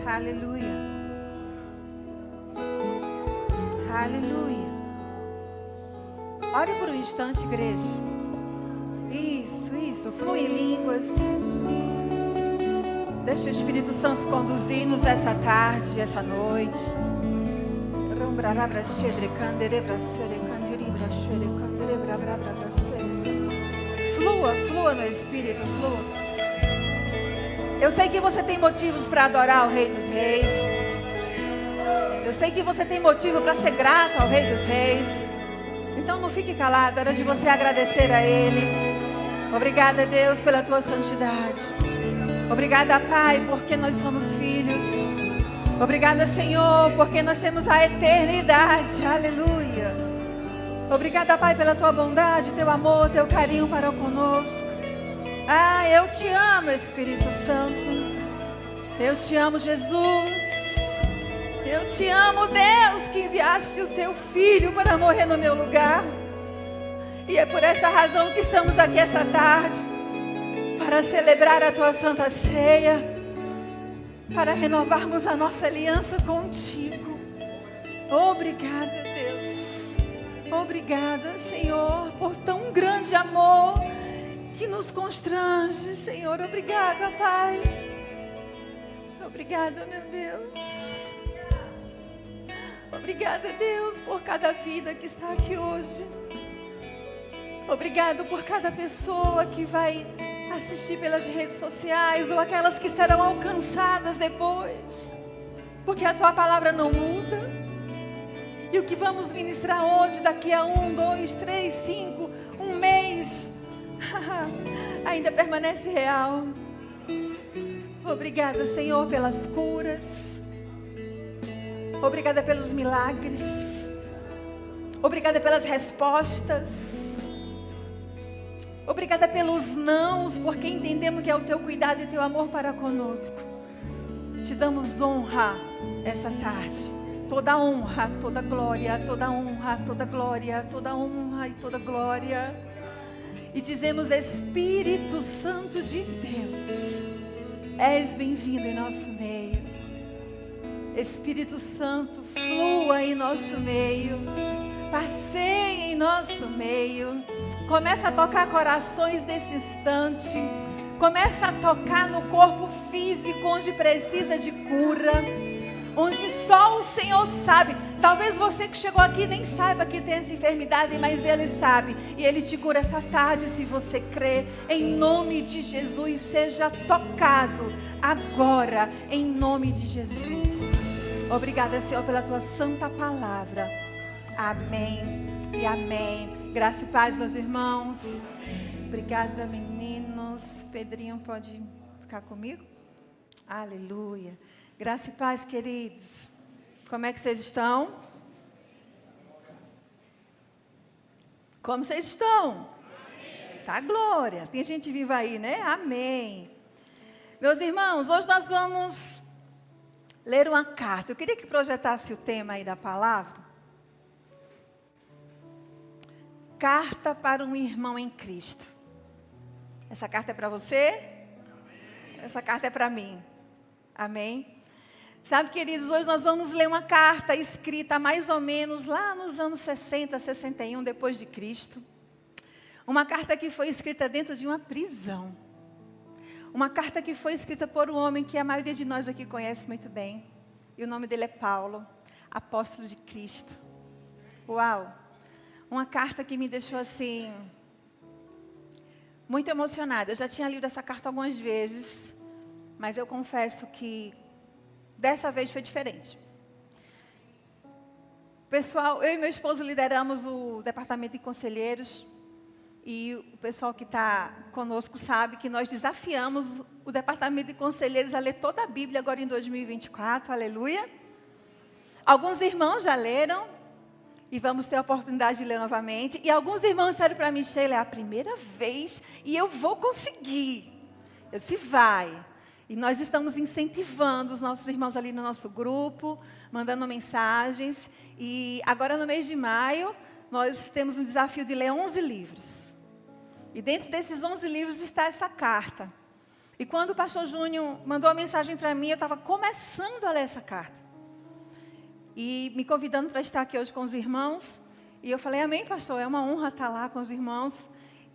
Aleluia. Aleluia. Ore por um instante, igreja. Isso. Flui em línguas. Deixa o Espírito Santo conduzir-nos essa tarde, essa noite. Flua no Espírito, flua. Eu sei que você tem motivos para adorar o Rei dos Reis. Eu sei que você tem motivo para ser grato ao Rei dos Reis. Então não fique calado, é hora de você agradecer a Ele. Obrigada, Deus, pela tua santidade. Obrigada, Pai, porque nós somos filhos. Obrigada, Senhor, porque nós temos a eternidade. Aleluia. Obrigada, Pai, pela tua bondade, teu amor, teu carinho para conosco. Ah, eu te amo, Espírito Santo. Eu te amo, Jesus. Eu te amo, Deus, que enviaste o teu Filho para morrer no meu lugar. E é por essa razão que estamos aqui essa tarde, para celebrar a tua Santa Ceia, para renovarmos a nossa aliança contigo. Obrigada, Deus. Obrigada, Senhor, por tão grande amor que nos constrange, Senhor. Obrigada, Pai. Obrigada, meu Deus. Obrigada, Deus, por cada vida que está aqui hoje. Obrigado por cada pessoa que vai assistir pelas redes sociais ou aquelas que serão alcançadas depois. Porque a tua palavra não muda. E o que vamos ministrar hoje, daqui a 1, 2, 3, 5, um mês, ainda permanece real. Obrigada, Senhor, pelas curas. Obrigada pelos milagres. Obrigada pelas respostas. Obrigada pelos nãos, porque entendemos que é o teu cuidado e teu amor para conosco. Te damos honra essa tarde. Toda honra, toda glória, toda honra, toda glória, toda honra e toda glória. E dizemos, Espírito Santo de Deus, és bem-vindo em nosso meio. Espírito Santo, flua em nosso meio. Passeie em nosso meio. Começa a tocar corações nesse instante. Começa a tocar no corpo físico onde precisa de cura. Onde só o Senhor sabe. Talvez você que chegou aqui nem saiba que tem essa enfermidade, mas Ele sabe. E Ele te cura essa tarde se você crê. Em nome de Jesus, seja tocado agora, em nome de Jesus. Obrigada, Senhor, pela Tua santa palavra. Amém e amém. Graça e paz, meus irmãos. Obrigada, meninos. Pedrinho, pode ficar comigo? Aleluia. Graça e paz, queridos. Como é que vocês estão? Como vocês estão? Amém. Tá glória. Tem gente viva aí, né? Amém. Meus irmãos, hoje nós vamos ler uma carta. Eu queria que projetasse o tema aí da palavra. Carta para um irmão em Cristo. Essa carta é para você? Amém. Essa carta é para mim. Amém? Sabe, queridos, hoje nós vamos ler uma carta escrita mais ou menos lá nos anos 60, 61 depois de Cristo. Uma carta que foi escrita dentro de uma prisão. Uma carta que foi escrita por um homem que a maioria de nós aqui conhece muito bem. E o nome dele é Paulo, apóstolo de Cristo. Uau! Uma carta que me deixou assim, muito emocionada. Eu já tinha lido essa carta algumas vezes, mas eu confesso que dessa vez foi diferente. Pessoal, eu e meu esposo lideramos o departamento de conselheiros. E o pessoal que está conosco sabe que nós desafiamos o departamento de conselheiros a ler toda a Bíblia agora em 2024. Aleluia. Alguns irmãos já leram. E vamos ter a oportunidade de ler novamente. E alguns irmãos disseram para mim, Sheila, é a primeira vez e eu vou conseguir. Eu disse, vai. E nós estamos incentivando os nossos irmãos ali no nosso grupo, mandando mensagens. E agora no mês de maio, nós temos um desafio de ler 11 livros. E dentro desses 11 livros está essa carta. E quando o pastor Júnior mandou a mensagem para mim, eu estava começando a ler essa carta. E me convidando para estar aqui hoje com os irmãos. E eu falei, amém, pastor, é uma honra estar lá com os irmãos.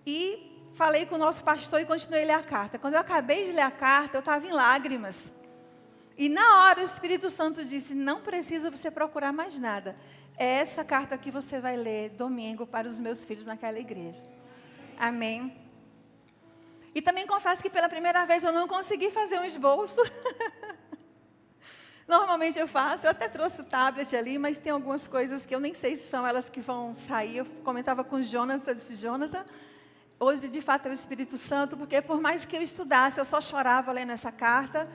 E falei com o nosso pastor e continuei a ler a carta. Quando eu acabei de ler a carta, eu estava em lágrimas. E na hora o Espírito Santo disse, não precisa você procurar mais nada. É essa carta que você vai ler domingo para os meus filhos naquela igreja. Amém. E também confesso que pela primeira vez eu não consegui fazer um esboço. Normalmente eu faço, eu até trouxe o tablet ali, mas tem algumas coisas que eu nem sei se são elas que vão sair. Eu comentava com o Jonathan, eu disse, Jonathan, hoje de fato é o Espírito Santo, porque por mais que eu estudasse, eu só chorava lendo essa carta,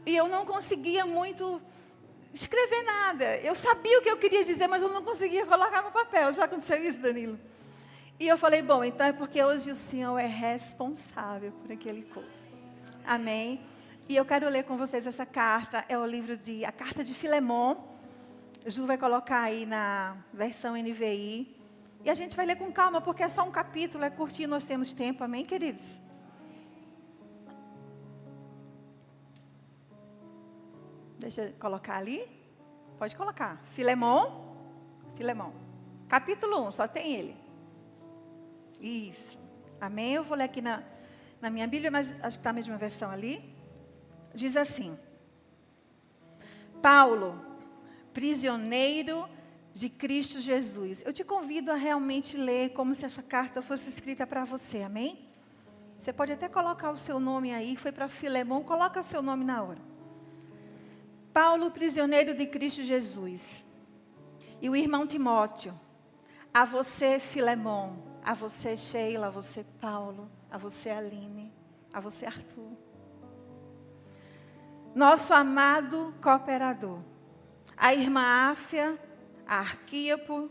e eu não conseguia muito escrever nada. Eu sabia o que eu queria dizer, mas eu não conseguia colocar no papel. Já aconteceu isso, Danilo? E eu falei, bom, então é porque hoje o Senhor é responsável por aquele culto. Amém? E eu quero ler com vocês essa carta, é o livro a carta de Filemon. Ju vai colocar aí na versão NVI. E a gente vai ler com calma, porque é só um capítulo, é curtinho, nós temos tempo, amém, queridos? Deixa eu colocar ali. Pode colocar. Filemon. Capítulo 1, só tem ele. Isso. Amém? Eu vou ler aqui na minha Bíblia, mas acho que está a mesma versão ali. Diz assim. Paulo, prisioneiro de Cristo Jesus. Eu te convido a realmente ler como se essa carta fosse escrita para você, amém? Você pode até colocar o seu nome aí, foi para Filemon, coloca seu nome na hora. Paulo, prisioneiro de Cristo Jesus. E o irmão Timóteo. A você, Filemon. A você, Sheila. A você, Paulo. A você, Aline. A você, Arthur. Nosso amado cooperador. A irmã Áfia. A Arquipo.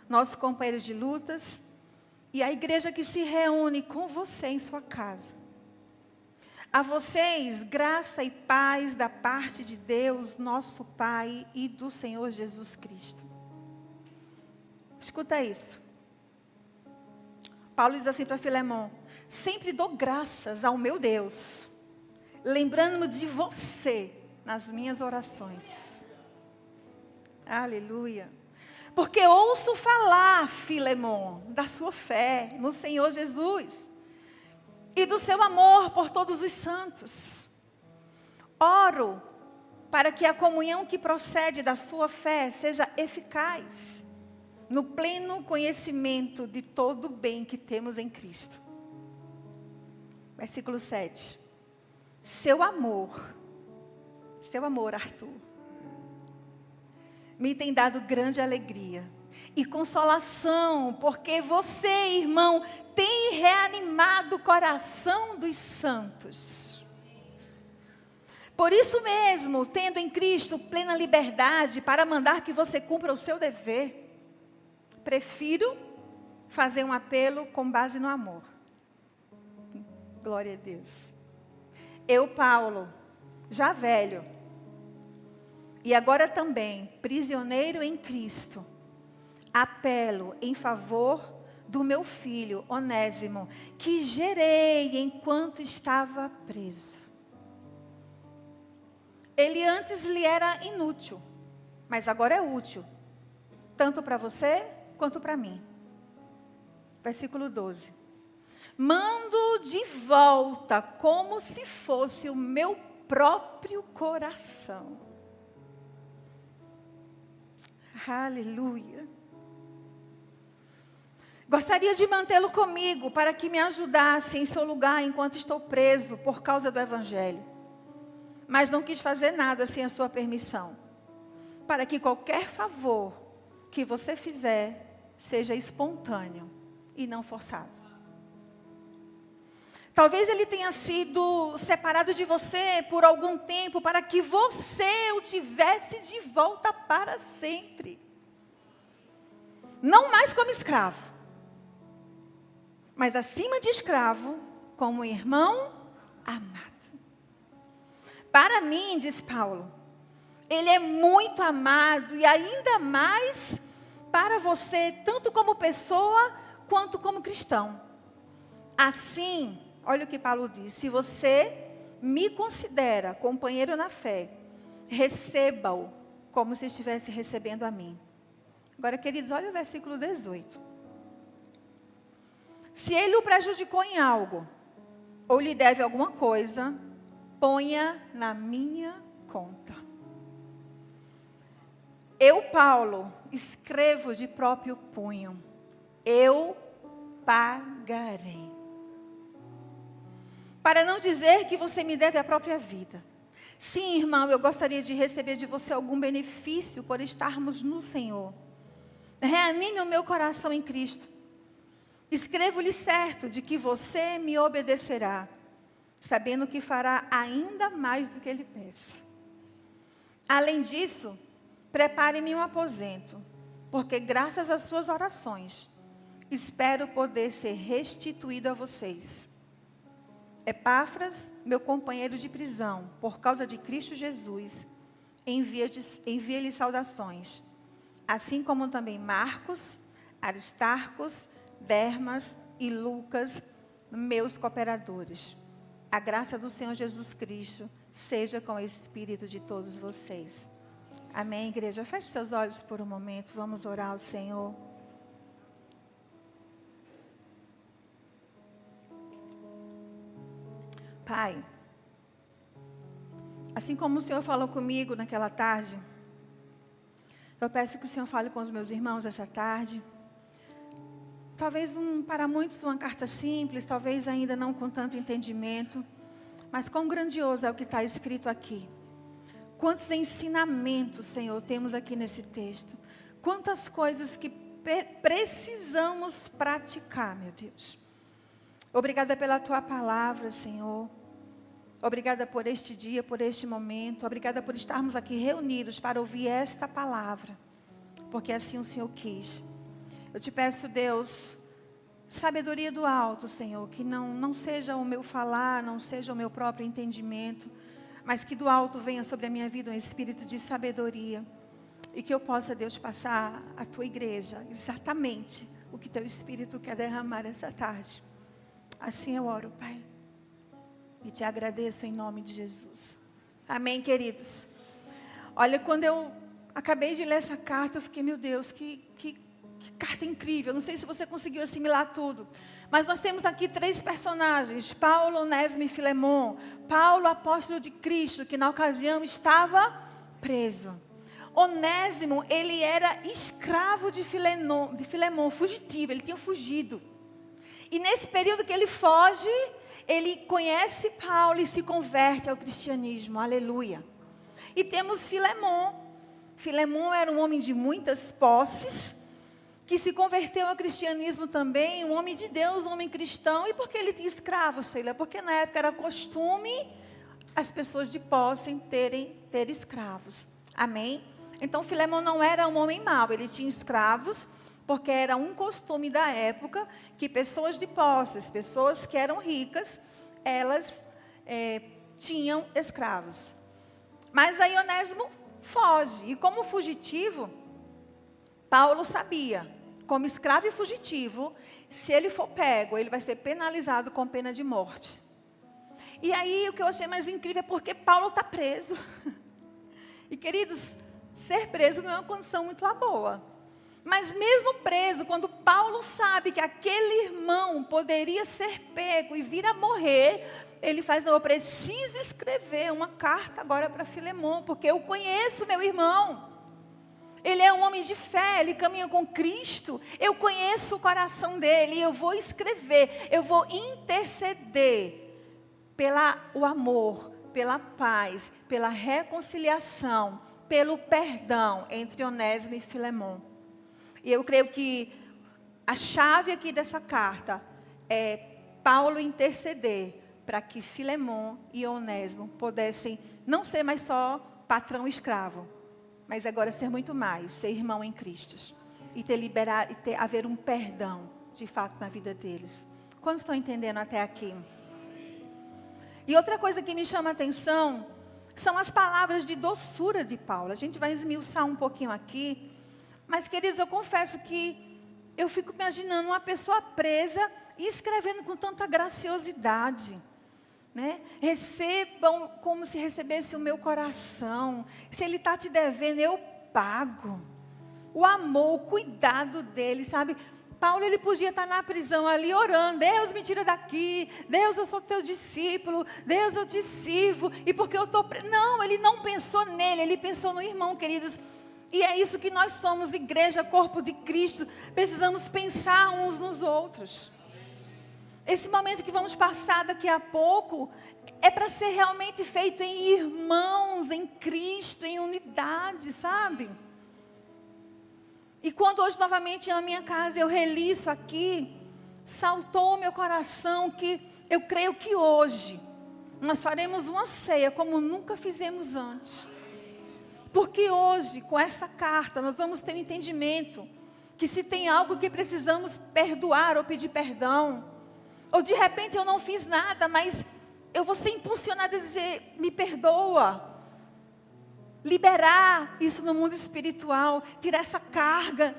Nosso companheiro de lutas. E a igreja que se reúne com você em sua casa. A vocês, graça e paz da parte de Deus, nosso Pai e do Senhor Jesus Cristo. Escuta isso. Paulo diz assim para Filemon, sempre dou graças ao meu Deus, lembrando-me de você nas minhas orações. Aleluia. Porque ouço falar, Filemon, da sua fé no Senhor Jesus e do seu amor por todos os santos. Oro para que a comunhão que procede da sua fé seja eficaz no pleno conhecimento de todo o bem que temos em Cristo. Versículo 7. Seu amor, Arthur, me tem dado grande alegria e consolação, porque você, irmão, tem reanimado o coração dos santos. Por isso mesmo, tendo em Cristo plena liberdade para mandar que você cumpra o seu dever, prefiro fazer um apelo com base no amor. Glória a Deus. Eu, Paulo, já velho, e agora também prisioneiro em Cristo, apelo em favor do meu filho, Onésimo, que gerei enquanto estava preso. Ele antes lhe era inútil, mas agora é útil, tanto para você quanto para mim. Versículo 12. Mando de volta como se fosse o meu próprio coração. Aleluia. Gostaria de mantê-lo comigo para que me ajudasse em seu lugar enquanto estou preso por causa do Evangelho. Mas não quis fazer nada sem a sua permissão, para que qualquer favor que você fizer seja espontâneo e não forçado. Talvez ele tenha sido separado de você por algum tempo para que você o tivesse de volta para sempre. Não mais como escravo, mas acima de escravo, como irmão amado. Para mim, diz Paulo, ele é muito amado e ainda mais para você, tanto como pessoa quanto como cristão. Assim, olha o que Paulo diz, se você me considera companheiro na fé, receba-o como se estivesse recebendo a mim. Agora, queridos, olha o versículo 18. Se ele o prejudicou em algo, ou lhe deve alguma coisa, ponha na minha conta. Eu, Paulo, escrevo de próprio punho. Eu pagarei. Para não dizer que você me deve a própria vida. Sim, irmão, eu gostaria de receber de você algum benefício por estarmos no Senhor. Reanime o meu coração em Cristo. Escrevo-lhe certo de que você me obedecerá, sabendo que fará ainda mais do que ele peça. Além disso, prepare-me um aposento, porque graças às suas orações, espero poder ser restituído a vocês. Epáfras, meu companheiro de prisão, por causa de Cristo Jesus, envia-lhe saudações, assim como também Marcos, Aristarcos, Dermas e Lucas, meus cooperadores. A graça do Senhor Jesus Cristo seja com o espírito de todos vocês. Amém, igreja? Feche seus olhos por um momento, vamos orar ao Senhor. Pai, assim como o Senhor falou comigo naquela tarde, eu peço que o Senhor fale com os meus irmãos essa tarde. Talvez para muitos uma carta simples, talvez ainda não com tanto entendimento, mas quão grandioso é o que está escrito aqui. Quantos ensinamentos, Senhor, temos aqui nesse texto. Quantas coisas que precisamos praticar, meu Deus. Obrigada pela Tua palavra, Senhor. Obrigada por este dia, por este momento. Obrigada por estarmos aqui reunidos para ouvir esta palavra. Porque assim o Senhor quis. Eu te peço, Deus, sabedoria do alto, Senhor. Que não seja o meu falar, não seja o meu próprio entendimento. Mas que do alto venha sobre a minha vida um espírito de sabedoria. E que eu possa, Deus, passar à Tua igreja exatamente o que Teu Espírito quer derramar essa tarde. Assim eu oro, Pai. E te agradeço em nome de Jesus. Amém, queridos. Olha, quando eu acabei de ler essa carta, eu fiquei, meu Deus, que carta incrível. Não sei se você conseguiu assimilar tudo. Mas nós temos aqui 3 personagens. Paulo, Onésimo e Filemon. Paulo, apóstolo de Cristo, que na ocasião estava preso. Onésimo, ele era escravo de Filemon, fugitivo, ele tinha fugido. E nesse período que ele foge, ele conhece Paulo e se converte ao cristianismo, aleluia. E temos Filemon. Filemon era um homem de muitas posses, que se converteu ao cristianismo também, um homem de Deus, um homem cristão. E por que ele tinha escravos, Sheila? Porque na época era costume as pessoas de posse ter escravos. Amém? Então Filemon não era um homem mau, ele tinha escravos, porque era um costume da época que pessoas de posses, pessoas que eram ricas, elas tinham escravos. Mas aí Onésimo foge, e como fugitivo, Paulo sabia, como escravo e fugitivo, se ele for pego, ele vai ser penalizado com pena de morte. E aí o que eu achei mais incrível é porque Paulo está preso. E queridos, ser preso não é uma condição muito lá boa. Mas mesmo preso, quando Paulo sabe que aquele irmão poderia ser pego e vir a morrer, ele faz, não, eu preciso escrever uma carta agora para Filemon, porque eu conheço meu irmão. Ele é um homem de fé, ele caminha com Cristo, eu conheço o coração dele, e eu vou escrever, eu vou interceder pelo amor, pela paz, pela reconciliação, pelo perdão entre Onésimo e Filemon. E eu creio que a chave aqui dessa carta é Paulo interceder para que Filemon e Onésimo pudessem não ser mais só patrão e escravo, mas agora ser muito mais, ser irmão em Cristo. E haver um perdão, de fato, na vida deles. Quantos estão entendendo até aqui? E outra coisa que me chama a atenção são as palavras de doçura de Paulo. A gente vai esmiuçar um pouquinho aqui. Mas, queridos, eu confesso que Eu fico imaginando uma pessoa presa e escrevendo com tanta graciosidade. Né? Recebam como se recebesse o meu coração. Se ele está te devendo, eu pago. O amor, o cuidado dele, sabe? Paulo, ele podia estar na prisão ali orando. Deus, me tira daqui. Deus, eu sou teu discípulo. Deus, eu te sirvo. E porque eu estou... Não, ele não pensou nele. Ele pensou no irmão, queridos. E é isso que nós somos, igreja, corpo de Cristo. Precisamos pensar uns nos outros. Esse momento que vamos passar daqui a pouco é para ser realmente feito em irmãos, em Cristo, em unidade, sabe? E quando hoje novamente na minha casa eu reli isso aqui, saltou ao meu coração que eu creio que hoje nós faremos uma ceia como nunca fizemos antes. Porque hoje, com essa carta, nós vamos ter um entendimento que se tem algo que precisamos perdoar ou pedir perdão, ou de repente eu não fiz nada, mas eu vou ser impulsionada a dizer, me perdoa. Liberar isso no mundo espiritual, tirar essa carga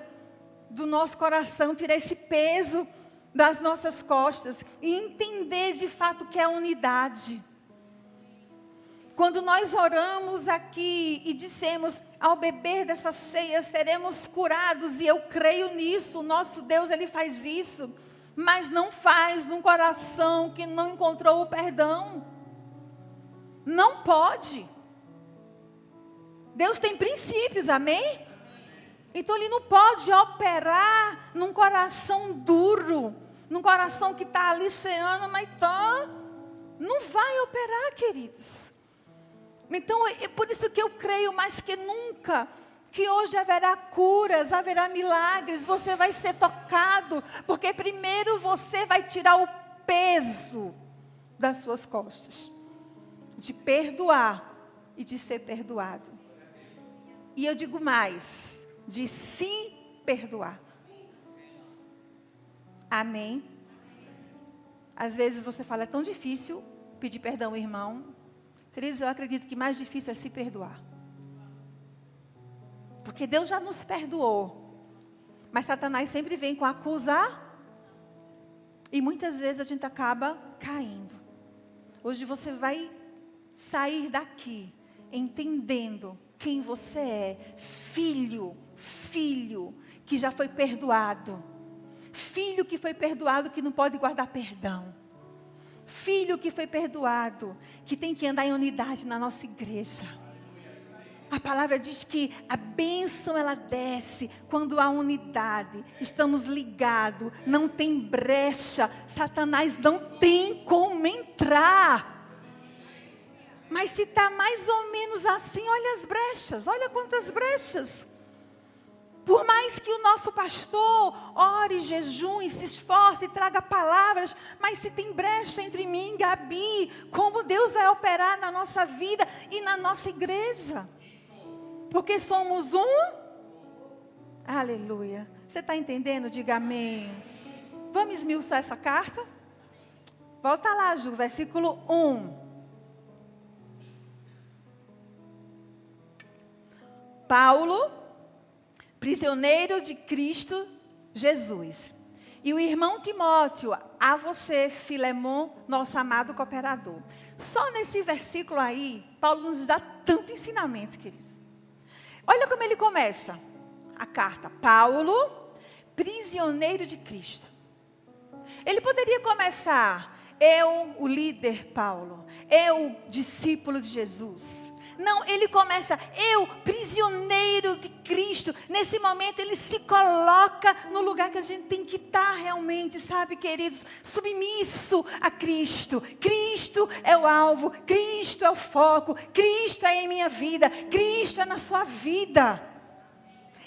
do nosso coração, tirar esse peso das nossas costas e entender de fato o que é a unidade. Quando nós oramos aqui e dissemos, ao beber dessa ceia seremos curados, e eu creio nisso, o nosso Deus, Ele faz isso, mas não faz num coração que não encontrou o perdão. Não pode. Deus tem princípios, amém? Então Ele não pode operar num coração duro, num coração que está aliciando, mas não vai operar, queridos. Então é por isso que eu creio mais que nunca, que hoje haverá curas, haverá milagres, você vai ser tocado, porque primeiro você vai tirar o peso das suas costas, de perdoar e de ser perdoado. E eu digo mais, de se perdoar. Amém? Às vezes você fala, é tão difícil pedir perdão ao irmão. Queridos, eu acredito que mais difícil é se perdoar. Porque Deus já nos perdoou. Mas Satanás sempre vem com acusar. E muitas vezes a gente acaba caindo. Hoje você vai sair daqui entendendo quem você é. Filho que já foi perdoado. Filho que foi perdoado, que não pode guardar perdão. Filho que foi perdoado, que tem que andar em unidade na nossa igreja. A palavra diz que a bênção ela desce quando há unidade. Estamos ligados, não tem brecha. Satanás não tem como entrar. Mas se está mais ou menos assim, olha as brechas, olha quantas brechas. Por mais que o nosso pastor ore, jejum, se esforce, traga palavras, mas se tem brecha entre mim e Gabi, como Deus vai operar na nossa vida e na nossa igreja? Porque somos um. Aleluia. Você está entendendo? Diga amém. Vamos esmiuçar essa carta? Volta lá, Ju, versículo 1. Paulo, prisioneiro de Cristo Jesus. E o irmão Timóteo, a você, Filemon, nosso amado cooperador. Só nesse versículo aí, Paulo nos dá tanto ensinamento, queridos. Olha como ele começa a carta. Paulo, prisioneiro de Cristo. Ele poderia começar, eu, o líder Paulo, eu, discípulo de Jesus. Não, ele começa, eu, prisioneiro de Cristo. Nesse momento ele se coloca no lugar que a gente tem que estar realmente, sabe, queridos? Submisso a Cristo. Cristo é o alvo, Cristo é o foco, Cristo é em minha vida, Cristo é na sua vida.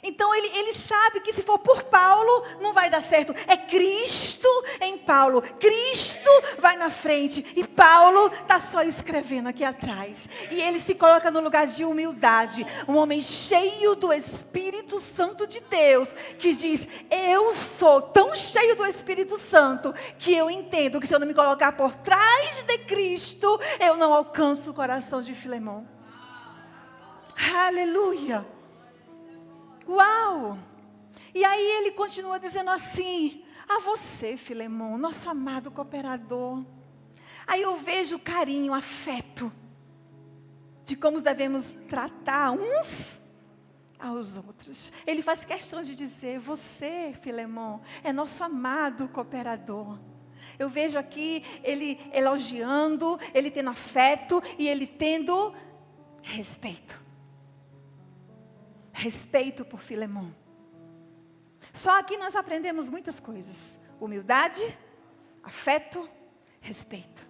Então ele sabe que se for por Paulo, não vai dar certo. É Cristo em Paulo. Cristo vai na frente. E Paulo está só escrevendo aqui atrás. E ele se coloca no lugar de humildade. Um homem cheio do Espírito Santo de Deus. Que diz, eu sou tão cheio do Espírito Santo, que eu entendo que se eu não me colocar por trás de Cristo, eu não alcanço o coração de Filemon. Aleluia. Uau! E aí ele continua dizendo assim: a você, Filemão, nosso amado cooperador. Aí eu vejo carinho, afeto, de como devemos tratar uns aos outros. Ele faz questão de dizer: você, Filemão, é nosso amado cooperador. Eu vejo aqui ele elogiando, ele tendo afeto e ele tendo respeito. Respeito por Filemão. Só aqui nós aprendemos muitas coisas: humildade, afeto, respeito.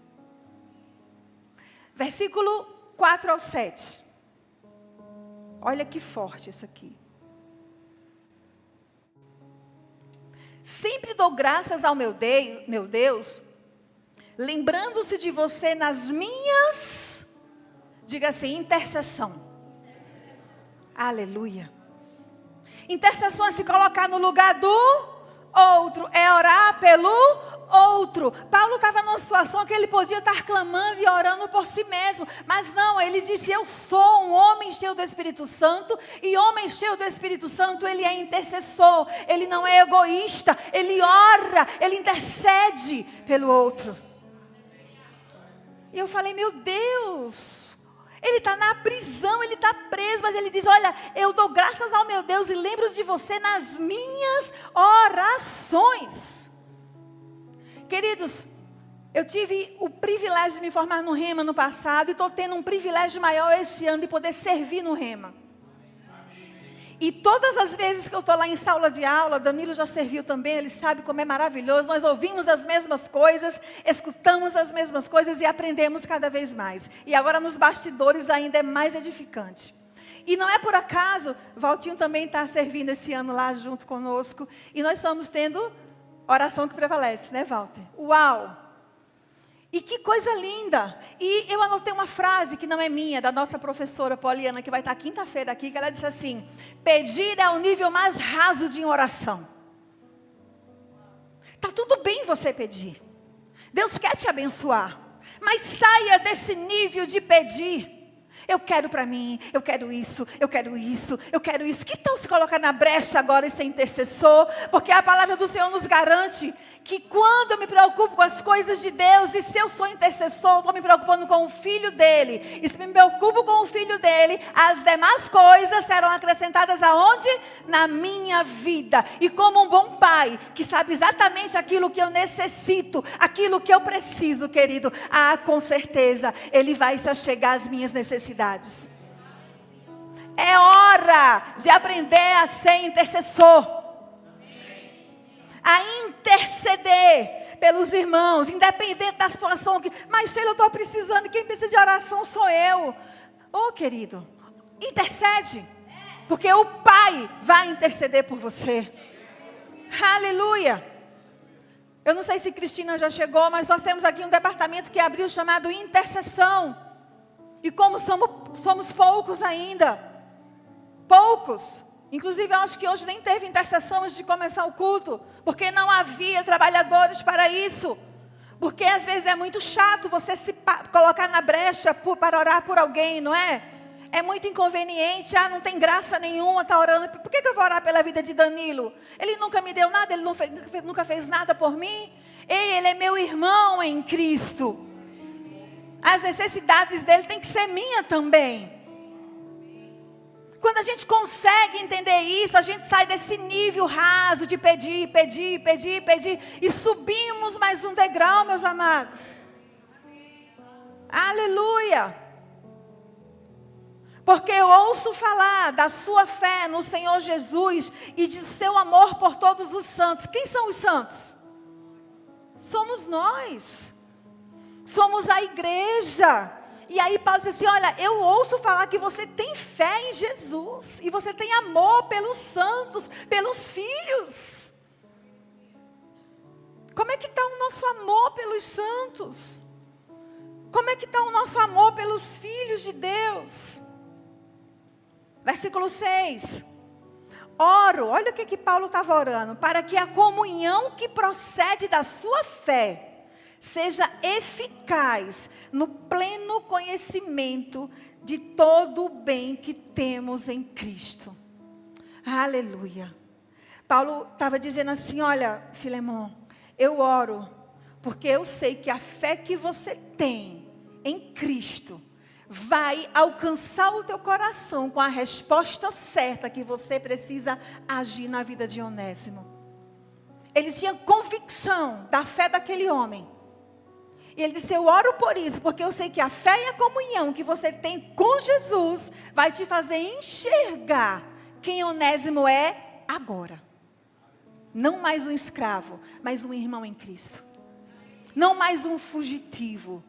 Versículo 4 ao 7. Olha que forte isso aqui. Sempre dou graças ao meu Deus, lembrando-se de você nas minhas, diga assim, intercessão. Aleluia. Intercessão é se colocar no lugar do outro, é orar pelo outro. Paulo estava numa situação que ele podia estar clamando e orando por si mesmo, mas não, ele disse: eu sou um homem cheio do Espírito Santo, e homem cheio do Espírito Santo, ele é intercessor, ele não é egoísta, ele ora, ele intercede pelo outro. E eu falei: meu Deus, ele está na prisão, ele está preso, mas ele diz: olha, eu dou graças ao meu Deus e lembro de você nas minhas orações. Queridos, eu tive o privilégio de me formar no Rema no passado, e estou tendo um privilégio maior esse ano de poder servir no Rema. E todas as vezes que eu estou lá em sala de aula, Danilo já serviu também, ele sabe como é maravilhoso, nós ouvimos as mesmas coisas, escutamos as mesmas coisas e aprendemos cada vez mais. E agora nos bastidores ainda é mais edificante. E não é por acaso, Valtinho também está servindo esse ano lá junto conosco, e nós estamos tendo oração que prevalece, né, Walter? Uau! E que coisa linda! E eu anotei uma frase que não é minha, da nossa professora Poliana, que vai estar quinta-feira aqui, que ela disse assim: pedir é o nível mais raso de oração. Está tudo bem você pedir. Deus quer te abençoar. Mas saia desse nível de pedir. Eu quero para mim, eu quero isso, eu quero isso, eu quero isso. Que tal se colocar na brecha agora e ser intercessor? Porque a palavra do Senhor nos garante que quando eu me preocupo com as coisas de Deus, e se eu sou intercessor, estou me preocupando com o Filho dele. E se me preocupo com o Filho dele, as demais coisas serão acrescentadas aonde? Na minha vida. E como um bom pai, que sabe exatamente aquilo que eu necessito, aquilo que eu preciso, querido, com certeza, ele vai se achegar às minhas necessidades. É hora de aprender a ser intercessor. A interceder pelos irmãos, independente da situação. Mas Sheila, eu estou precisando, quem precisa de oração sou eu. Ô querido, intercede. Porque o Pai vai interceder por você. Aleluia. Eu não sei se Cristina já chegou, mas nós temos aqui um departamento que abriu chamado intercessão. E como somos poucos ainda, poucos, inclusive eu acho que hoje nem teve intercessão antes de começar o culto, porque não havia trabalhadores para isso, porque às vezes é muito chato você se colocar na brecha para orar por alguém, não é? É muito inconveniente, não tem graça nenhuma estar orando, por que eu vou orar pela vida de Danilo? Ele nunca me deu nada, ele nunca fez nada por mim, ele é meu irmão em Cristo. As necessidades dele têm que ser minha também. Quando a gente consegue entender isso, a gente sai desse nível raso de pedir, e subimos mais um degrau, meus amados. Aleluia. Porque eu ouço falar da sua fé no Senhor Jesus e de seu amor por todos os santos. Quem são os santos? Somos nós. Somos a igreja. E aí Paulo diz assim: olha, eu ouço falar que você tem fé em Jesus. E você tem amor pelos santos, pelos filhos. Como é que está o nosso amor pelos santos? Como é que está o nosso amor pelos filhos de Deus? Versículo 6. Oro, olha o que Paulo estava orando. Para que a comunhão que procede da sua fé seja eficaz no pleno conhecimento de todo o bem que temos em Cristo. Aleluia. Paulo estava dizendo assim, olha, Filemon, eu oro, porque eu sei que a fé que você tem em Cristo vai alcançar o teu coração com a resposta certa que você precisa agir na vida de Onésimo. Ele tinha convicção da fé daquele homem. E ele disse, eu oro por isso, porque eu sei que a fé e a comunhão que você tem com Jesus vai te fazer enxergar quem Onésimo é agora. Não mais um escravo, mas um irmão em Cristo. Não mais um fugitivo,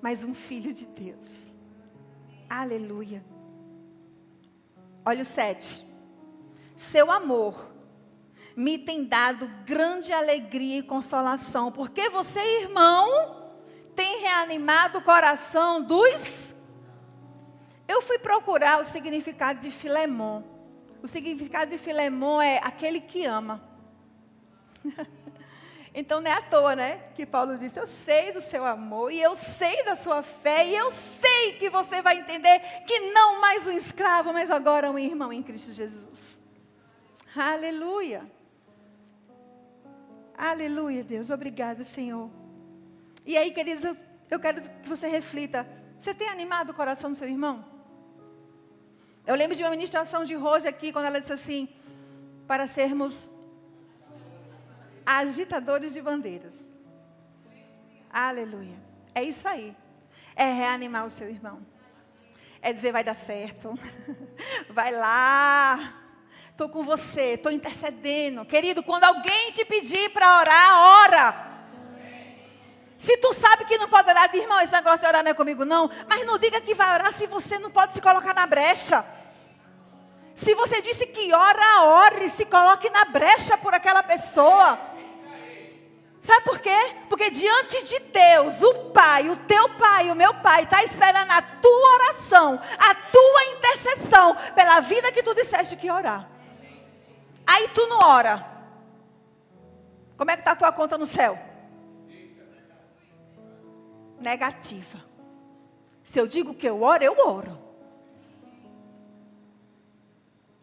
mas um filho de Deus. Aleluia. Olha o 7. Seu amor me tem dado grande alegria e consolação, porque você, irmão, tem reanimado o coração dos... Eu fui procurar o significado de Filemon. O significado de Filemon é aquele que ama. Então não é à toa, né? Que Paulo disse, eu sei do seu amor, e eu sei da sua fé, e eu sei que você vai entender que não mais um escravo, mas agora um irmão em Cristo Jesus. Aleluia. Aleluia, Deus. Obrigada, Senhor. E aí, queridos, eu quero que você reflita. Você tem animado o coração do seu irmão? Eu lembro de uma ministração de Rose aqui, quando ela disse assim, para sermos agitadores de bandeiras. Aleluia. É isso aí. É reanimar o seu irmão. É dizer, vai dar certo. Vai lá. Estou com você, estou intercedendo. Querido, quando alguém te pedir para orar, ora. Se tu sabe que não pode orar, diz, irmão, esse negócio de orar não é comigo não. Mas não diga que vai orar se você não pode se colocar na brecha. Se você disse que ora, ore, se coloque na brecha por aquela pessoa. Sabe por quê? Porque diante de Deus, o Pai, o teu Pai, o meu Pai, está esperando a tua oração, a tua intercessão, pela vida que tu disseste que orar. Aí tu não ora. Como é que está a tua conta no céu? Negativa. Se eu digo que eu oro, eu oro.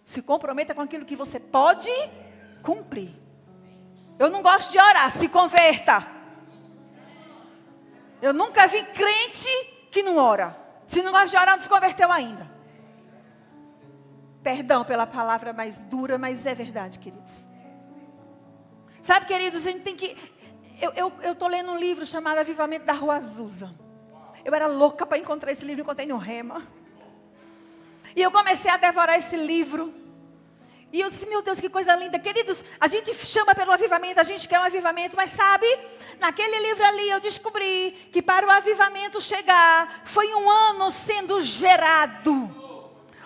Se comprometa com aquilo que você pode cumprir. Eu não gosto de orar, se converta. Eu nunca vi crente que não ora. Se não gosta de orar, não se converteu ainda. Perdão pela palavra mais dura, mas é verdade, queridos. Sabe, queridos, a gente tem que... Eu estou lendo um livro chamado Avivamento da Rua Azusa. Eu era louca para encontrar esse livro, encontrei no Rema. E eu comecei a devorar esse livro. E eu disse, meu Deus, que coisa linda. Queridos, a gente chama pelo avivamento, a gente quer um avivamento, mas sabe, naquele livro ali eu descobri que para o avivamento chegar, foi um ano sendo gerado.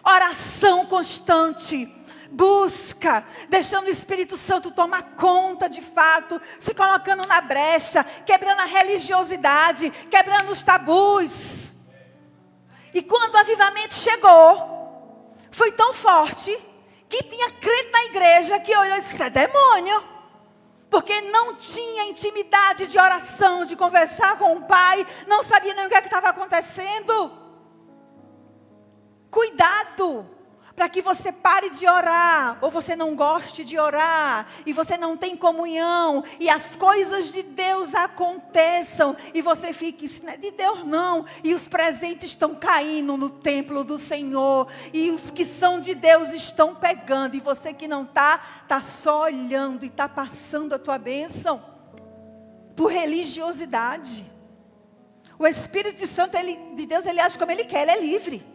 Oração constante, busca, deixando o Espírito Santo tomar conta de fato, se colocando na brecha, quebrando a religiosidade, quebrando os tabus. E quando o avivamento chegou, foi tão forte que tinha crente na igreja que olhou e disse, isso é demônio. Porque não tinha intimidade de oração, de conversar com o Pai, não sabia nem o que estava acontecendo. Cuidado, para que você pare de orar, ou você não goste de orar, e você não tem comunhão, e as coisas de Deus aconteçam, e você fique, isso não é de Deus não, e os presentes estão caindo no templo do Senhor, e os que são de Deus estão pegando, e você que não está só olhando, e está passando a tua bênção, por religiosidade. O Espírito Santo de Deus, ele age como ele quer, ele é livre.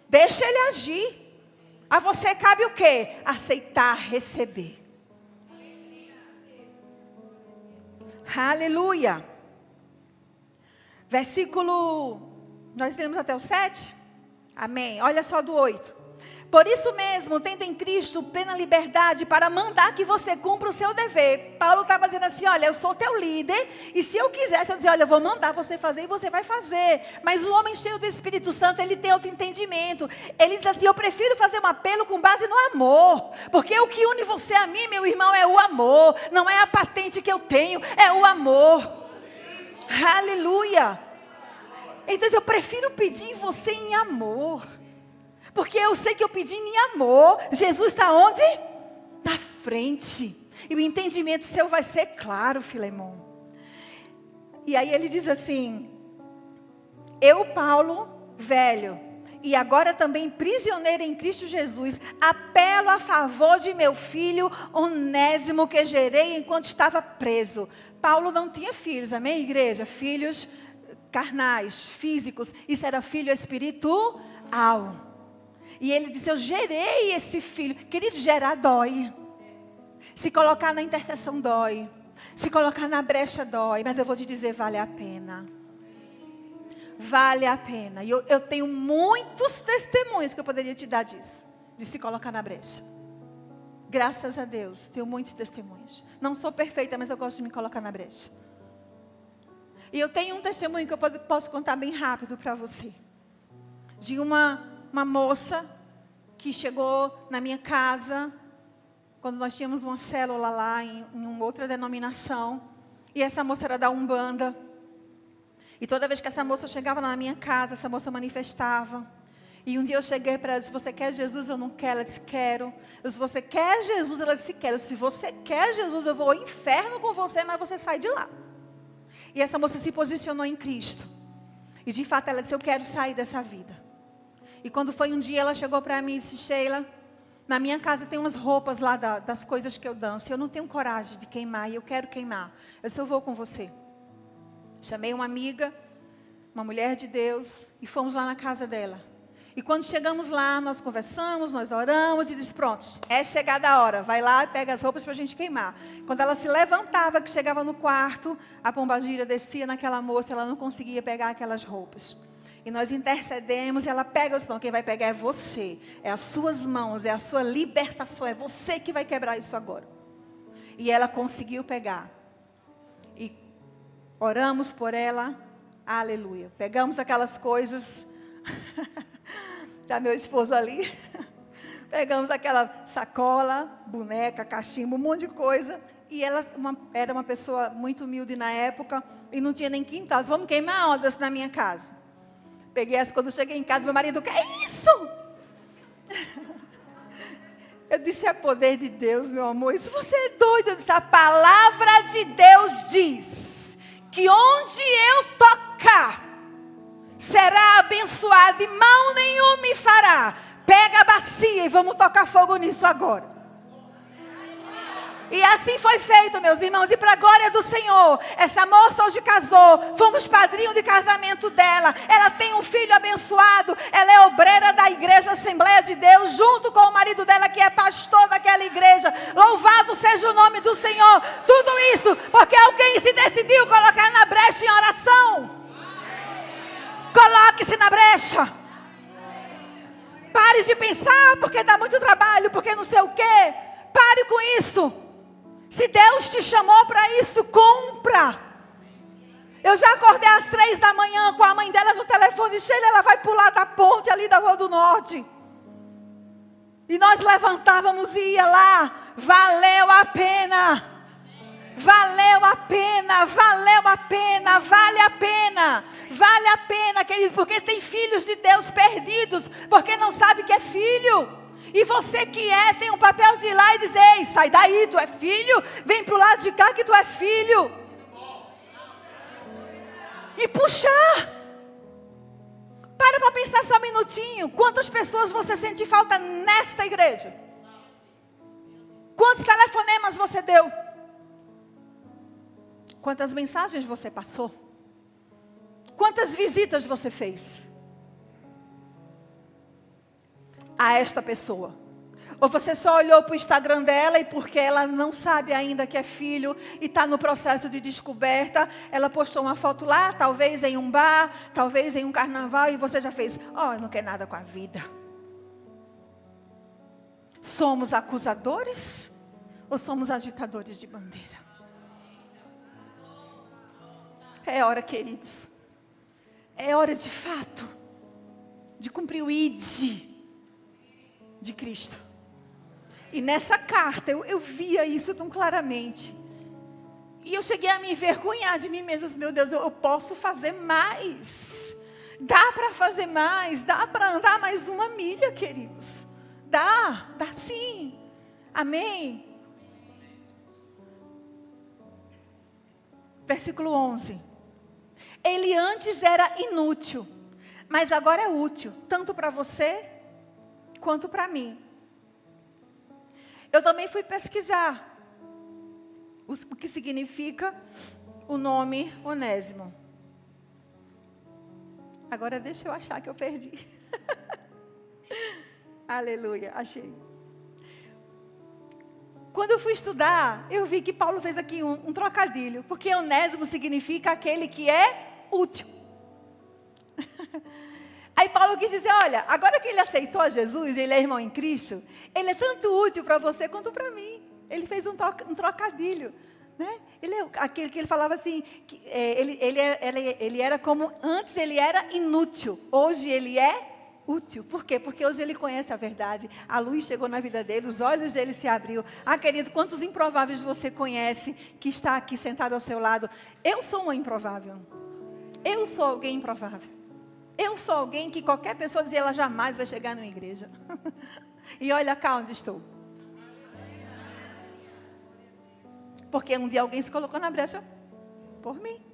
Deixa ele agir. A você cabe o quê? Aceitar, receber. Aleluia. Versículo, nós temos até o 7? Amém. Olha só do 8. Por isso mesmo, tendo em Cristo plena liberdade para mandar que você cumpra o seu dever. Paulo estava dizendo assim, olha, eu sou teu líder, e se eu quisesse, eu dizia, olha, eu vou mandar você fazer, e você vai fazer. Mas o homem cheio do Espírito Santo, ele tem outro entendimento. Ele diz assim, eu prefiro fazer um apelo com base no amor. Porque o que une você a mim, meu irmão, é o amor. Não é a patente que eu tenho, é o amor. Aleluia. Então eu prefiro pedir em você em amor. Porque eu sei que eu pedi em amor. Jesus está onde? Na frente. E o entendimento seu vai ser claro, Filemon. E aí ele diz assim: eu, Paulo, velho, e agora também prisioneiro em Cristo Jesus, apelo a favor de meu filho Onésimo, que gerei enquanto estava preso. Paulo não tinha filhos, amém, igreja? Filhos carnais, físicos. Isso era filho espiritual. E ele disse: eu gerei esse filho. Querido, gerar dói. Se colocar na intercessão dói. Se colocar na brecha dói. Mas eu vou te dizer, vale a pena. Vale a pena. E eu tenho muitos testemunhos que eu poderia te dar disso. De se colocar na brecha. Graças a Deus, tenho muitos testemunhos. Não sou perfeita, mas eu gosto de me colocar na brecha. E eu tenho um testemunho que eu posso contar bem rápido para você. De uma moça que chegou na minha casa, quando nós tínhamos uma célula lá em uma outra denominação. E essa moça era da Umbanda. E toda vez que essa moça chegava na minha casa, essa moça manifestava. E um dia eu cheguei para ela e disse: você quer Jesus? Eu não quero. Ela disse: quero. Eu disse: você quer Jesus? Ela disse: quero. Se você quer Jesus, eu vou ao inferno com você, mas você sai de lá. E essa moça se posicionou em Cristo. E de fato ela disse: eu quero sair dessa vida. E quando foi um dia, ela chegou para mim e disse: Sheila, na minha casa tem umas roupas lá das coisas que eu danço. Eu não tenho coragem de queimar e eu quero queimar. Eu disse: eu vou com você. Chamei uma amiga, uma mulher de Deus, e fomos lá na casa dela. E quando chegamos lá, nós conversamos, nós oramos e disse: pronto, é chegada a hora, vai lá e pega as roupas para a gente queimar. Quando ela se levantava, que chegava no quarto, a pombagira descia naquela moça, ela não conseguia pegar aquelas roupas. E nós intercedemos e ela pega, não, quem vai pegar é você, é as suas mãos, é a sua libertação, é você que vai quebrar isso agora. E ela conseguiu pegar. E oramos por ela, aleluia. Pegamos aquelas coisas... Está meu esposo ali. Pegamos aquela sacola, boneca, cachimbo, um monte de coisa. E ela era uma pessoa muito humilde na época. E não tinha nem quintal. Vamos queimar ondas na minha casa. Peguei essa, quando eu cheguei em casa, meu marido: que é isso? Eu disse: é poder de Deus, meu amor. Isso você é doido. Eu disse: a palavra de Deus diz que onde eu tocar, será abençoado e mal nenhum me fará. Pega a bacia e vamos tocar fogo nisso agora. E assim foi feito, meus irmãos. E para a glória do Senhor, essa moça hoje casou. Fomos padrinho de casamento dela. Ela tem um filho abençoado. Ela é obreira da igreja Assembleia de Deus, junto com o marido dela, que é pastor daquela igreja. Louvado seja o nome do Senhor. Tudo isso porque alguém se decidiu colocar na brecha em oração. Coloque-se na brecha. Pare de pensar porque dá muito trabalho, porque não sei o quê. Pare com isso. Se Deus te chamou para isso, cumpra. Eu já acordei às 3 da manhã com a mãe dela no telefone. Sheila, ela vai pular da ponte ali da Rua do Norte. E nós levantávamos e ia lá. Valeu a pena. Valeu a pena, valeu a pena, vale a pena. Vale a pena, querido, porque tem filhos de Deus perdidos, porque não sabe que é filho. E você que tem um papel de ir lá e dizer: ei, sai daí, tu é filho, vem para o lado de cá que tu é filho. E puxar. Para pensar só um minutinho. Quantas pessoas você sente falta nesta igreja? Quantos telefonemas você deu? Quantas mensagens você passou? Quantas visitas você fez a esta pessoa? Ou você só olhou para o Instagram dela e porque ela não sabe ainda que é filho e está no processo de descoberta, ela postou uma foto lá, talvez em um bar, talvez em um carnaval, e você já fez: não quer nada com a vida. Somos acusadores ou somos agitadores de bandeira? É hora, queridos. É hora de fato de cumprir o ID de Cristo. E nessa carta eu via isso tão claramente. E eu cheguei a me envergonhar de mim mesma. Meu Deus, eu posso fazer mais. Dá para fazer mais. Dá para andar mais uma milha, queridos. Dá sim. Amém. Versículo 11. Ele antes era inútil, mas agora é útil, tanto para você quanto para mim. Eu também fui pesquisar o que significa o nome Onésimo. Agora deixa eu achar que eu perdi. Aleluia, achei. Quando eu fui estudar, eu vi que Paulo fez aqui um trocadilho, porque Onésimo significa aquele que é útil. Aí Paulo quis dizer, olha, agora que ele aceitou a Jesus, ele é irmão em Cristo, ele é tanto útil para você quanto para mim. Ele fez um trocadilho, né? Ele é aquele que ele falava assim, que, ele era como, antes ele era inútil, hoje ele é útil. Por quê? Porque hoje ele conhece a verdade, a luz chegou na vida dele, os olhos dele se abriu. Ah, querido, quantos improváveis você conhece que está aqui sentado ao seu lado? Eu sou uma improvável. Eu sou alguém improvável. Eu sou alguém que qualquer pessoa dizia, ela jamais vai chegar numa igreja. E olha cá onde estou. Porque um dia alguém se colocou na brecha por mim.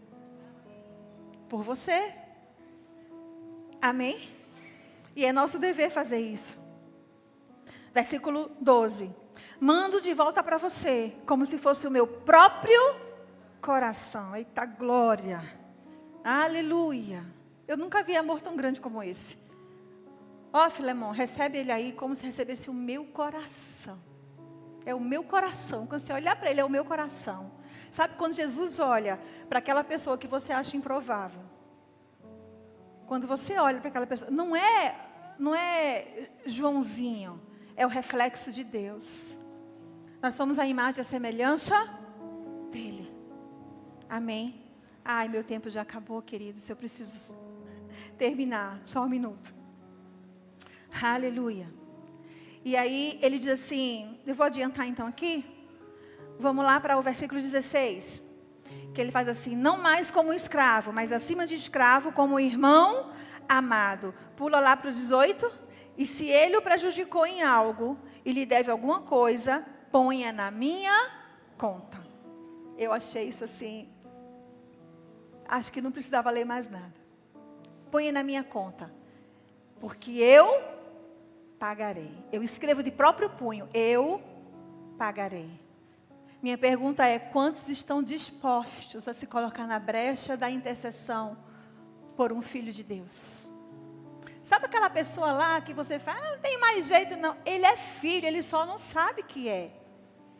Por você. Amém? E é nosso dever fazer isso. Versículo 12. Mando de volta para você, como se fosse o meu próprio coração. Eita glória. Aleluia. Eu nunca vi amor tão grande como esse. Ó, Filemão, recebe ele aí como se recebesse o meu coração. É o meu coração. Quando você olhar para ele, é o meu coração. Sabe quando Jesus olha para aquela pessoa que você acha improvável? Quando você olha para aquela pessoa, não é Joãozinho, é o reflexo de Deus. Nós somos a imagem e a semelhança dele. Amém? Ai, meu tempo já acabou, queridos. Eu preciso terminar. Só um minuto. Aleluia. E aí ele diz assim, eu vou adiantar então aqui. Vamos lá para o versículo 16. Que ele faz assim, não mais como escravo, mas acima de escravo, como irmão amado. Pula lá para o 18. E se ele o prejudicou em algo, e lhe deve alguma coisa, ponha na minha conta. Eu achei isso assim, acho que não precisava ler mais nada. Ponha na minha conta, porque eu pagarei. Eu escrevo de próprio punho, eu pagarei. Minha pergunta é, quantos estão dispostos a se colocar na brecha da intercessão por um filho de Deus? Sabe aquela pessoa lá que você fala, não tem mais jeito não. Ele é filho, ele só não sabe que é.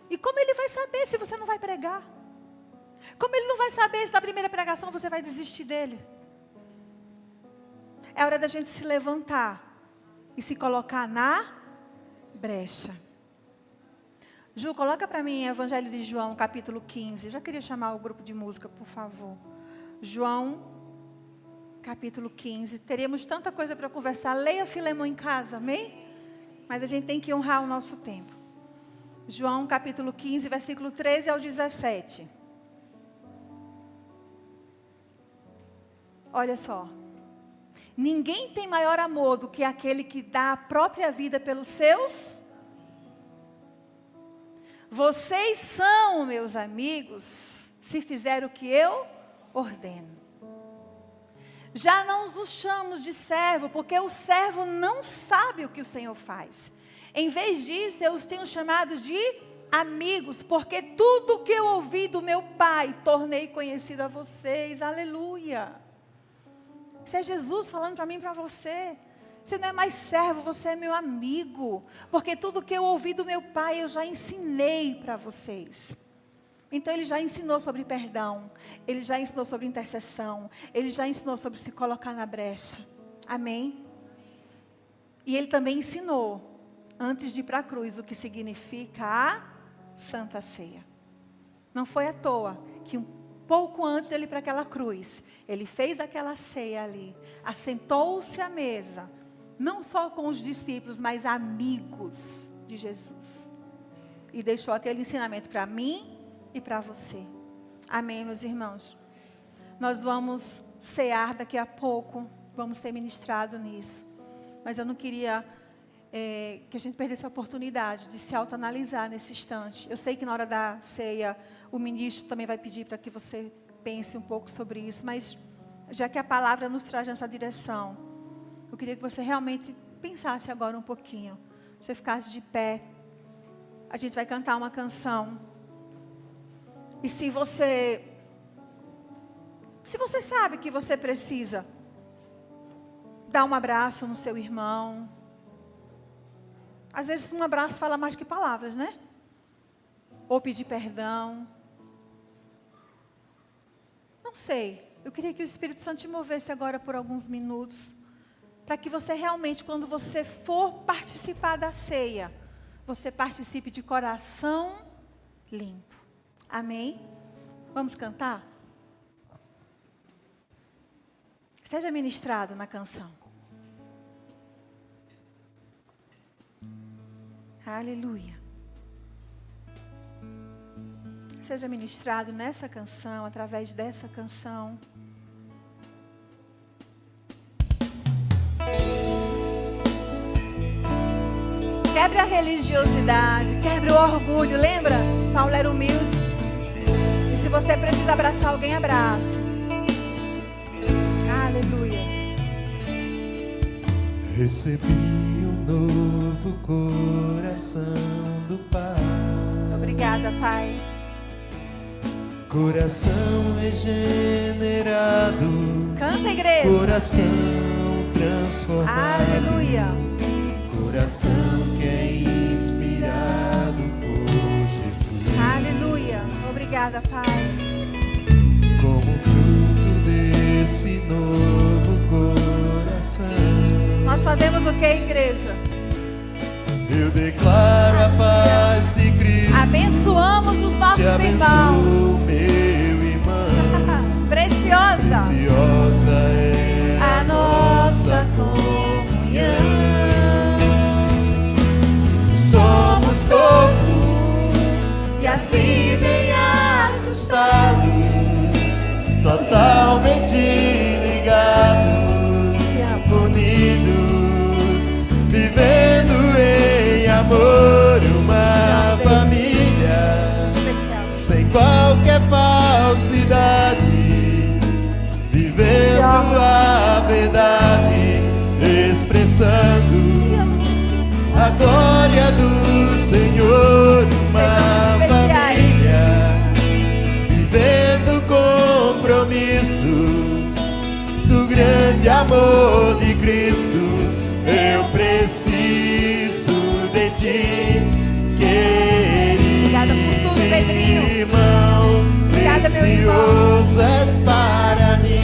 E como ele vai saber se você não vai pregar? Como ele não vai saber se na primeira pregação você vai desistir dele? É hora da gente se levantar e se colocar na brecha. Ju, coloca para mim Evangelho de João, capítulo 15. Já queria chamar o grupo de música, por favor. João, capítulo 15. Teríamos tanta coisa para conversar. Leia Filemão em casa, amém? Mas a gente tem que honrar o nosso tempo. João, capítulo 15, versículo 13 ao 17. Olha só. Ninguém tem maior amor do que aquele que dá a própria vida pelos seus. Vocês são meus amigos, se fizer o que eu ordeno. Já não os chamamos de servo, porque o servo não sabe o que o Senhor faz. Em vez disso, eu os tenho chamado de amigos, porque tudo que eu ouvi do meu Pai, tornei conhecido a vocês. Aleluia. Isso é Jesus falando para mim e para você. Você não é mais servo, você é meu amigo. Porque tudo que eu ouvi do meu Pai, eu já ensinei para vocês. Então ele já ensinou sobre perdão. Ele já ensinou sobre intercessão. Ele já ensinou sobre se colocar na brecha. Amém? E ele também ensinou, antes de ir para a cruz, o que significa a Santa Ceia. Não foi à toa que pouco antes de ele ir para aquela cruz, ele fez aquela ceia ali, assentou-se à mesa, não só com os discípulos, mas amigos de Jesus. E deixou aquele ensinamento para mim e para você. Amém, meus irmãos? Nós vamos cear daqui a pouco, vamos ser ministrados nisso. Mas eu não queria que a gente perdesse a oportunidade de se autoanalisar nesse instante. Eu sei que na hora da ceia, o ministro também vai pedir para que você pense um pouco sobre isso, mas já que a palavra nos traz nessa direção, eu queria que você realmente pensasse agora um pouquinho. Você ficasse de pé. A gente vai cantar uma canção. E se você sabe que você precisa dar um abraço no seu irmão. Às vezes um abraço fala mais que palavras, né? Ou pedir perdão. Não sei. Eu queria que o Espírito Santo te movesse agora por alguns minutos, para que você realmente, quando você for participar da ceia, você participe de coração limpo. Amém? Vamos cantar? Seja ministrado na canção. Aleluia. Seja ministrado nessa canção, através dessa canção. Quebre a religiosidade, quebre o orgulho. Lembra? Paulo era humilde. E se você precisa abraçar alguém, abrace. Aleluia. Recebi um novo coração do Pai. Obrigada, Pai. Coração regenerado. Canta, igreja. Coração transformado. Aleluia. Coração que é inspirado por Jesus. Aleluia. Obrigada, Pai. Como fruto desse novo coração, Nós fazemos o que, igreja? eu declaro a paz de Cristo. Abençoamos os nossos Te abençoo, irmãos. meu irmão. Preciosa. Preciosa é A nossa comunhão. Somos corpos e assim bem ajustados, totalmente ligados, unidos, vivendo em amor, uma família sem qualquer falsidade, vivendo a verdade, expressando a glória do Senhor, uma família vivendo o compromisso do grande amor de Cristo. Eu preciso de ti, querido. Obrigada por tudo, Pedrinho. Irmão, Obrigada, meu irmão. precioso és para mim.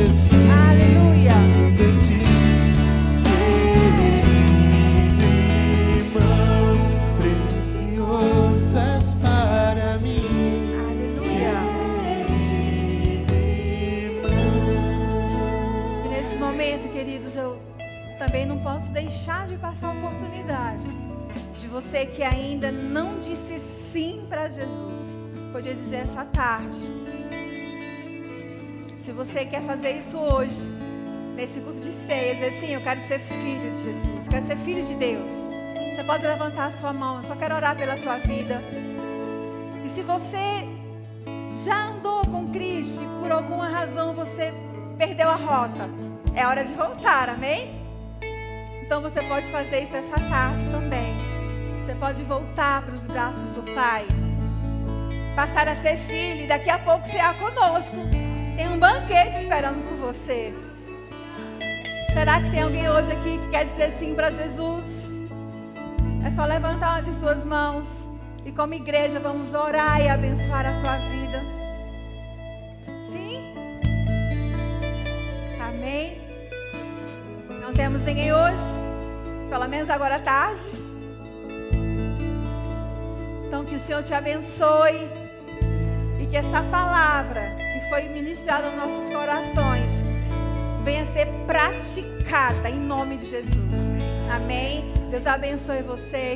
Aleluia. De ti, querido irmão, precioso és para mim. Aleluia. Querido irmão. E nesse momento, queridos, eu também não posso deixar de passar a oportunidade de você que ainda não disse sim para Jesus, podia dizer essa tarde. Se você quer fazer isso hoje, nesse curso de ceia, dizer assim, eu quero ser filho de Jesus, quero ser filho de Deus. Você pode levantar a sua mão, eu só quero orar pela tua vida. E se você já andou com Cristo, por alguma razão você perdeu a rota, é hora de voltar, amém? Então você pode fazer isso essa tarde também. Você pode voltar para os braços do Pai, passar a ser filho, e daqui a pouco você é conosco. Tem um banquete esperando por você. Será que tem alguém hoje aqui que quer dizer sim para Jesus? É só levantar uma de suas mãos. E como igreja vamos orar e abençoar a tua vida. Sim? Amém? Não temos ninguém hoje? Pelo menos agora à tarde? Então que o Senhor te abençoe. E que essa palavra que foi ministrada nos nossos corações venha a ser praticada em nome de Jesus. Amém? Deus abençoe você.